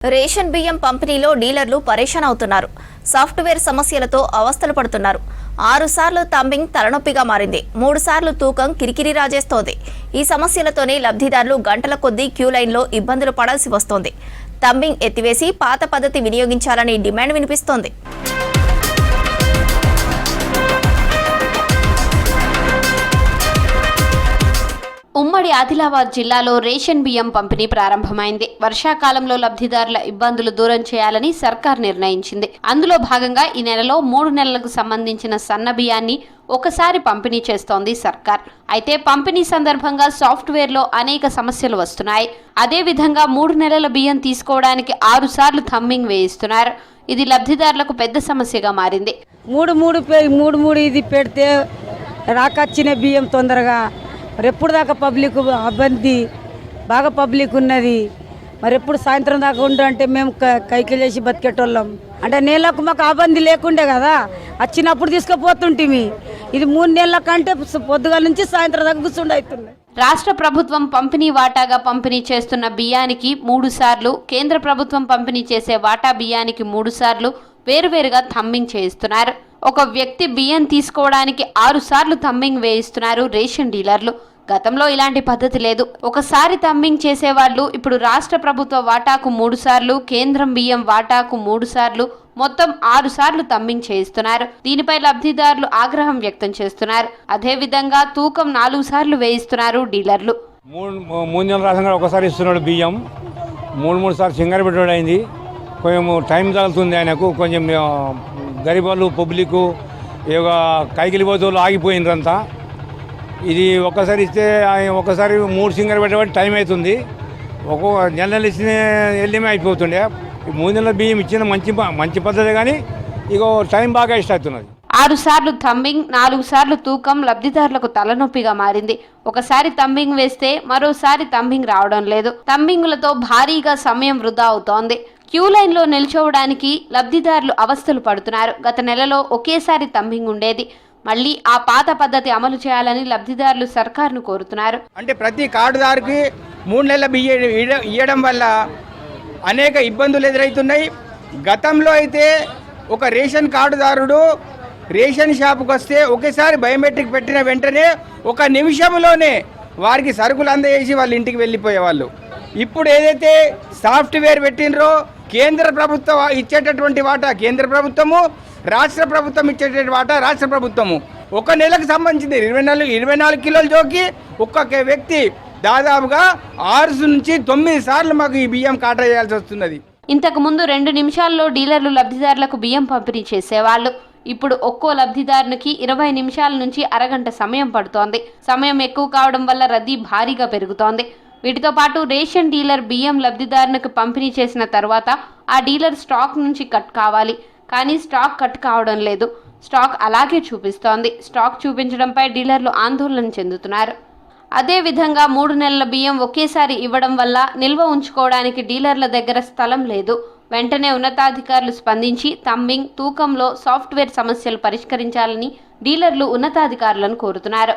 Ration బియ్యం పంపిణీలో డీలర్లు పరేషాన్ అవుతున్నారు. సాఫ్ట్వేర్ సమస్యలతో అవస్థలు పడుతున్నారు. 6 సార్లు తంబింగ్ తలనొప్పిగా మారింది. 3 సార్లు తూకం కిరికిరి రాజేస్తోంది. ఈ సమస్యలతోనే లబ్ధిదారులు గంటల కొద్దీ క్యూ లైన్లో ఇబ్బందులు పడాల్సి వస్తోంది. తంబింగ్ ఎత్తివేసి పాత పద్ధతి వినియోగించాలని డిమాండ్ వినిపిస్తోంది. ఉమ్మడి ఆదిలాబాద్ జిల్లాలో రేషన్ బియ్యం పంపిణీ ప్రారంభమైంది. వర్షాకాలంలో లబ్ధిదారుల ఇబ్బందులు దూరం చేయాలని సర్కార్ నిర్ణయించింది. అందులో భాగంగా ఈ నెలలో 3 నెలలకు సంబంధించిన సన్న బియ్యాన్ని ఒకసారి పంపిణీ చేస్తోంది సర్కార్. అయితే పంపిణీ సందర్భంగా సాఫ్ట్వేర్లో అనేక సమస్యలు వస్తున్నాయి. అదేవిధంగా 3 నెలల బియ్యం తీసుకోవడానికి 6 సార్లు థమ్మింగ్ వేయిస్తున్నారు. ఇది లబ్ధిదారులకు పెద్ద సమస్యగా మారింది. మూడు ఇది పెడితే రాకొచ్చిన బియ్యం తొందరగా ఎప్పుడు దాకా పబ్లిక్ అబ్బంది బాగా పబ్లిక్ ఉన్నది. మరి ఎప్పుడు సాయంత్రం దాకా ఉండు అంటే మేము కైకిలు చేసి బతికేటోళ్ళం. అంటే నెలకు మాకు అబ్బంది లేకుండే కదా, వచ్చినప్పుడు తీసుకుపోతుంటిమి. ఇది 3 నెలల కంటే పొద్దుగాల నుంచి సాయంత్రం దాకా కూర్చుండి అవుతుంది. రాష్ట్ర ప్రభుత్వం పంపిణీ వాటాగా పంపిణీ చేస్తున్న బియ్యానికి 3 సార్లు, కేంద్ర ప్రభుత్వం పంపిణీ చేసే వాటా బియ్యానికి 3 సార్లు వేరువేరుగా థమ్మింగ్ చేయిస్తున్నారు. ఒక వ్యక్తి బియ్యం తీసుకోవడానికి 6 సార్లు థమ్మింగ్ వేయిస్తున్నారు రేషన్ డీలర్లు. గతంలో ఇలాంటి పద్ధతి లేదు. ఒకసారి థమ్మింగ్ చేసేవాళ్లు ఇప్పుడు రాష్ట్ర ప్రభుత్వ వాటాకు 3 సార్లు, కేంద్రం బియ్యం వాటాకు 3 సార్లు, మొత్తం 6 సార్లు థమ్మింగ్ చేయిస్తున్నారు. దీనిపై లబ్ధిదారులు ఆగ్రహం వ్యక్తం చేస్తున్నారు. అదేవిధంగా తూకం 4 సార్లు వేయిస్తున్నారు డీలర్లు. 3 నెలల రాసంగా ఒకసారి ఇస్తున్నాడు బియ్యం. 3 సార్లు సింగర్ పెట్టడం అయింది. కొంచెం టైం తగులుతుంది ఆయనకు. కొంచెం గరీబ్ పబ్లిక్ కైకిలి పోతూ ఆగిపోయినరంతా. ఇది ఒక్కసారి ఇస్తే ఒకసారి 3 సింగర్ పెట్టబట్టి టైం అవుతుంది. ఒక్కొక్క నెలలు ఇచ్చిన వెళ్ళమే అయిపోతుండే. 3 నెలల బియ్యం ఇచ్చిన మంచి పద్ధతి, కానీ ఇక టైం బాగా ఇష్ట అవుతున్నది. 6 సార్లు థమ్మింగ్, 4 సార్లు తూకం లబ్ధిదారులకు తలనొప్పిగా మారింది. ఒకసారి థమ్మింగ్ వేస్తే మరోసారి థమ్మింగ్ రావడం లేదు. థమ్మింగులతో భారీగా సమయం వృధా అవుతోంది. క్యూ లైన్లో నిల్చోవడానికి లబ్ధిదారులు అవస్థలు పడుతున్నారు. గత నెలలో ఒకేసారి థమ్మింగ్ ఉండేది. మళ్ళీ ఆ పాత పద్ధతి అమలు చేయాలని లబ్ధిదారులు సర్కార్ను కోరుతున్నారు. అంటే ప్రతి కార్డుదారుకి 3 నెలల బియ్యం ఇవ్వడం వల్ల అనేక ఇబ్బందులు ఎదురవుతున్నాయి. గతంలో అయితే ఒక రేషన్ కార్డుదారుడు రేషన్ షాపుకి వస్తే ఒకేసారి బయోమెట్రిక్ పెట్టిన వెంటనే 1 నిమిషంలోనే వారికి సరుకులు అందజేసి వాళ్ళ ఇంటికి వెళ్ళిపోయేవాళ్ళు. ఇప్పుడు ఏదైతే సాఫ్ట్వేర్ పెట్టినరో, కేంద్ర ప్రభుత్వం ఇచ్చేటటువంటి వాటా కేంద్ర ప్రభుత్వము, రాష్ట్ర ప్రభుత్వం ఇచ్చేటటువంటి వాటా రాష్ట్ర ప్రభుత్వము. 1 నెలకు సంబంధించింది 24 కిలోల జోకి ఒక్కొక్క వ్యక్తి దాదాపుగా 6 నుంచి 9 సార్లు మాకు ఈ బియ్యం కాటా చేయాల్సి వస్తున్నది. ఇంతకు ముందు 2 నిమిషాల్లో డీలర్లు లబ్ధిదారులకు బియ్యం పంపిణీ చేసేవాళ్ళు. ఇప్పుడు ఒక్కో లబ్ధిదారునికి 20 నిమిషాల నుంచి అరగంట సమయం పడుతోంది. సమయం ఎక్కువ కావడం వల్ల రద్దీ భారీగా పెరుగుతోంది. వీటితో పాటు రేషన్ డీలర్ బియ్యం లబ్ధిదారునికి పంపిణీ చేసిన తర్వాత ఆ డీలర్ స్టాక్ నుంచి కట్ కావాలి. కానీ స్టాక్ కట్ కావడం లేదు. స్టాక్ అలాగే చూపిస్తోంది. స్టాక్ చూపించడంపై డీలర్లు ఆందోళన చెందుతున్నారు. అదేవిధంగా 3 నెలల బియ్యం ఒకేసారి ఇవ్వడం వల్ల నిల్వ ఉంచుకోవడానికి డీలర్ల దగ్గర స్థలం లేదు. వెంటనే ఉన్నతాధికారులు స్పందించి థమ్మింగ్, తూకంలో సాఫ్ట్వేర్ సమస్యలు పరిష్కరించాలని డీలర్లు ఉన్నతాధికారులను కోరుతున్నారు.